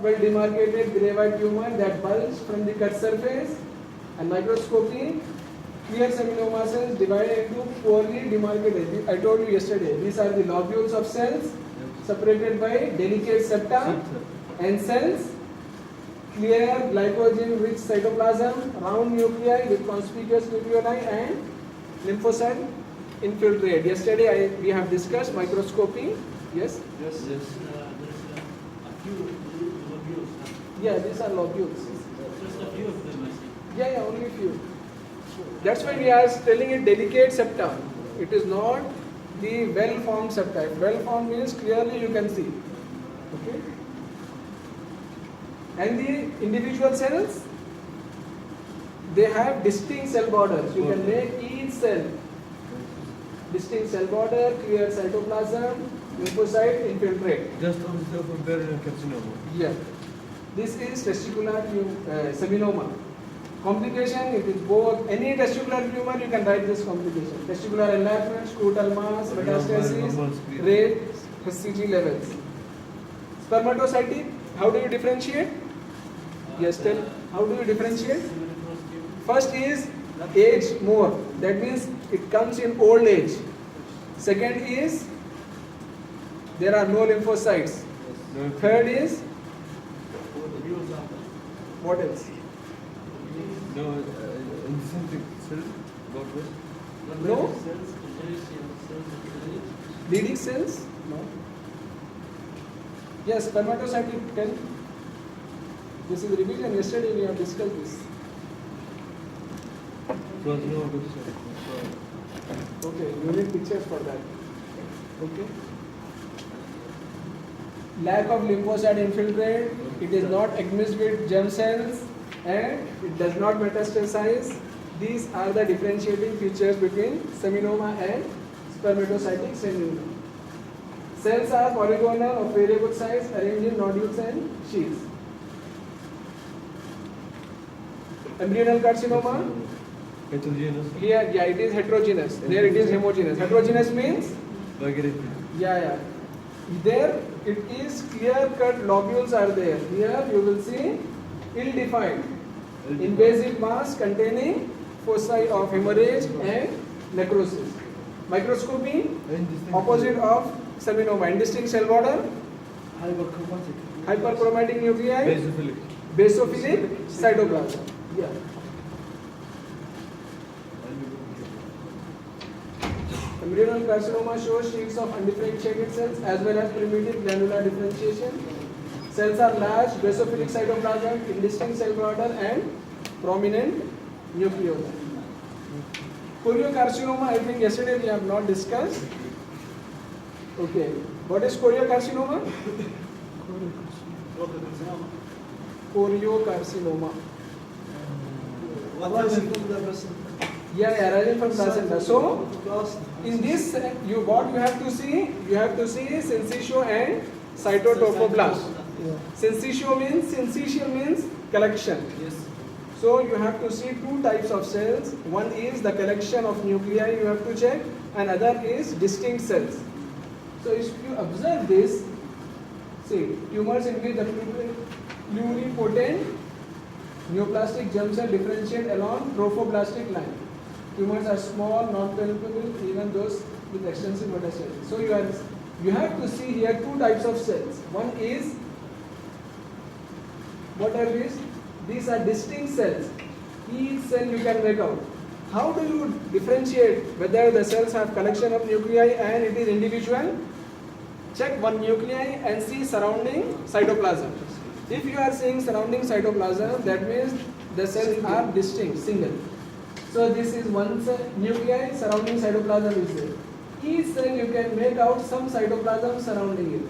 well demarcated gray white tumor that bulge from the cut surface, and microscopy clear seminoma cells divided into poorly demarcated. I told you yesterday, these are the lobules of cells separated by delicate septa, and cells clear glycogen rich cytoplasm, round nuclei with conspicuous nucleoli, and lymphocyte infiltrate. Yesterday we have discussed microscopy. Yes? Yes. There's a few lobules. Yeah, these are lobules. Just a few of them, I see. Yeah, only few. That's why we are telling it delicate septa. It is not the well-formed septa. If well-formed means clearly you can see. Okay? And the individual cells, they have distinct cell borders. You can make each cell distinct cell border, clear cytoplasm, lymphocyte infiltrate. Just observe for ovarian carcinoma. Yeah. This is testicular seminoma. Complication, it is both. Any testicular tumor, you can write this complication. Testicular enlargement, scrotal mass, metastasis, rate, HCG levels. Spermatocytic, how do you differentiate? Yes, tell. How do you differentiate? First is age more. That means it comes in old age. Second is there are no lymphocytes. Third is what else? No, incentric cell, about what? No? Leading cells? No. Yes, spermatocytic, tell. This is revision. Yesterday we have discussed this. Okay, you need pictures for that. Okay. Lack of lymphocyte infiltrate. It is not mixed with germ cells, and it does not metastasize. These are the differentiating features between seminoma and spermatocytic seminoma. Cells are polygonal of variable size, arranged in nodules and sheaths. Embryonal carcinoma. Heterogeneous. Here, yeah, it is heterogeneous. There it is homogeneous. Heterogeneous means? Yeah. There it is clear-cut lobules are there. Here you will see ill-defined invasive mass containing foci of hemorrhage and necrosis. Microscopy, opposite of seminoma, indistinct cell border, hyperchromatic nuclei, basophilic cytoplasm. Yeah. Embryonal carcinoma shows sheets of undifferentiated cells as well as primitive glandular differentiation. Cells are large, basophilic cytoplasm, indistinct cell border, and prominent nucleoli. Choriocarcinoma, I think yesterday we have not discussed. Okay. What is choriocarcinoma? Choriocarcinoma. Yeah, rising from placenta. So, in this, what you have to see? You have to see syncytial and cytotrophoblast. Syncytial means collection. Yes. So you have to see two types of cells. One is the collection of nuclei you have to check, and other is distinct cells. So if you observe this, see tumors in which the pluripotent neoplastic germ cell differentiate along trophoblastic line. Tumors are small, non-palpable, even those with extensive metastasis. So you have to see here two types of cells. One is, what are these? These are distinct cells. Each cell you can make out. How do you differentiate whether the cells have collection of nuclei and it is individual? Check one nuclei and see surrounding cytoplasm. If you are seeing surrounding cytoplasm, that means the cells are distinct, single. So this is one cell, nuclei, surrounding cytoplasm is there. Each cell you can make out some cytoplasm surrounding it.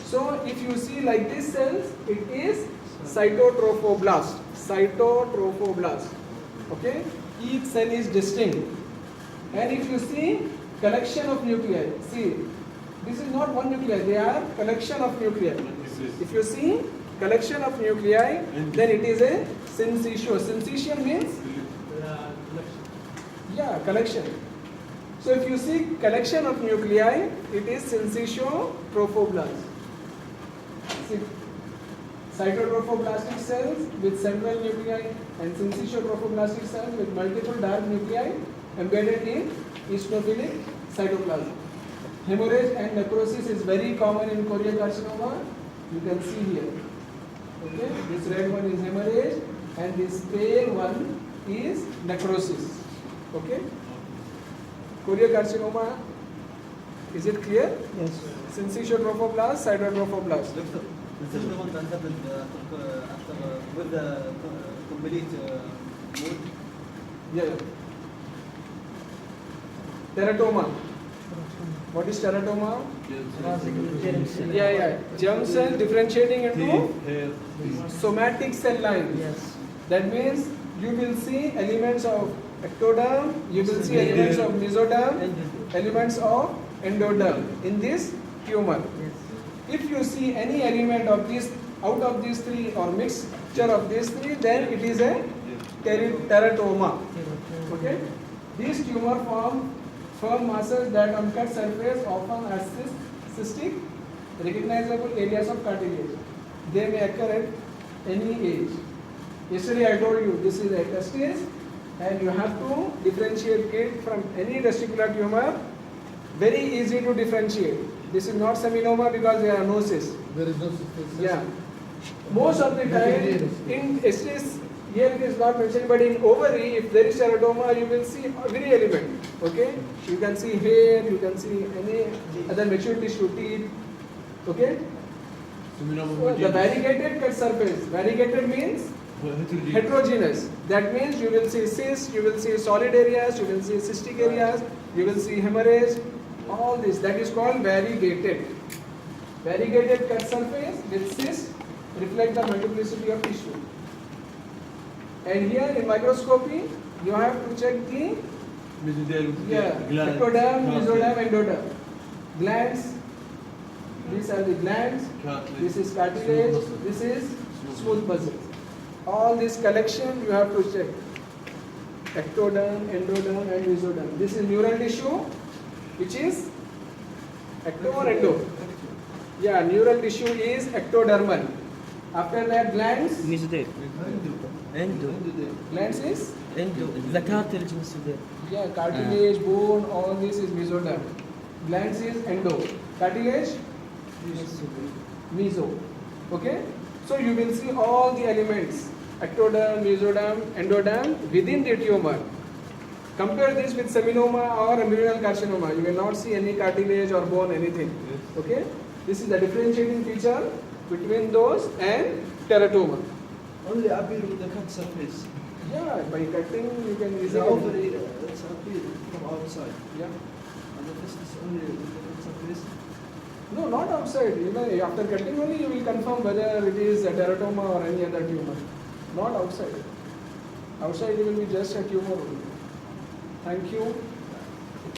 So if you see like this cells, it is cytotrophoblast. Cytotrophoblast. Okay? Each cell is distinct. And if you see collection of nuclei, see, this is not one nuclei, they are collection of nuclei. If you see collection of nuclei, then it is a syncytial. Syncytial means? Yeah, collection. So if you see collection of nuclei, it is syncytial trophoblast. cytotrophoblastic cells with several nuclei and syncytiotrophoblastic cells with multiple dark nuclei embedded in eosinophilic cytoplasm. Hemorrhage and necrosis is very common in choriocarcinoma. You can see here. Okay, this red one is hemorrhage and this pale one is necrosis. Okay, choriocarcinoma. Is it clear? Yes. Syncytiotrophoblasts, cytotrophoblasts. Doctor, this is the one that happened after with the complete mood. Yeah. Teratoma. What is teratoma? Yeah. Germ cell differentiating into hair. somatic cell lines. Yes. That means you will see elements of ectoderm, you will see elements of mesoderm, elements of endoderm in this tumor. Yes. If you see any element of this out of these three or mixture of these three, then it is a teratoma. Okay? These tumor form firm masses that on cut surface often assist cystic recognizable areas of cartilage. They may occur at any age. Yesterday I told you this is a testis and you have to differentiate it from any testicular tumor. Very easy to differentiate. This is not seminoma because there are no cysts. There is no cyst. Yeah. Most of the time in testis, here it is not mentioned, but in ovary, if there is teratoma, you will see every element. Okay? You can see hair, you can see any other mature tissue, teeth. Okay? So the variegated cut surface. Variegated means heterogeneous. That means you will see cysts, you will see solid areas, you will see cystic areas, you will see hemorrhage, all this. That is called variegated. Variegated cut surface with cysts reflect the multiplicity of tissue. And here in microscopy, you have to check the ectoderm, mesoderm, endoderm. Glands. These are the glands. This is cartilage. This is smooth muscle. All this collection you have to check. Ectoderm, endoderm, and mesoderm. This is neural tissue, which is ecto or endo. Yeah, neural tissue is ectodermal. After that, glands. Mesoderm. Endo. Glands is. Endo. The cartilage mesoderm. Yeah, cartilage, bone, all this is mesoderm. Glands is endo. Cartilage, meso. Okay? So you will see all the elements, ectoderm, mesoderm, endoderm within the tumor. Compare this with seminoma or embryonal carcinoma. You will not see any cartilage or bone, anything. Okay? This is the differentiating feature between those and teratoma. Only appear with the cut surface. Yeah, by cutting you can The easily. ovary it's appear from outside. Yeah. And the testis only with the cut surface. No, not outside. You know, after cutting only you will confirm whether it is a teratoma or any other tumor. Not outside. Outside it will be just a tumor only. Thank you.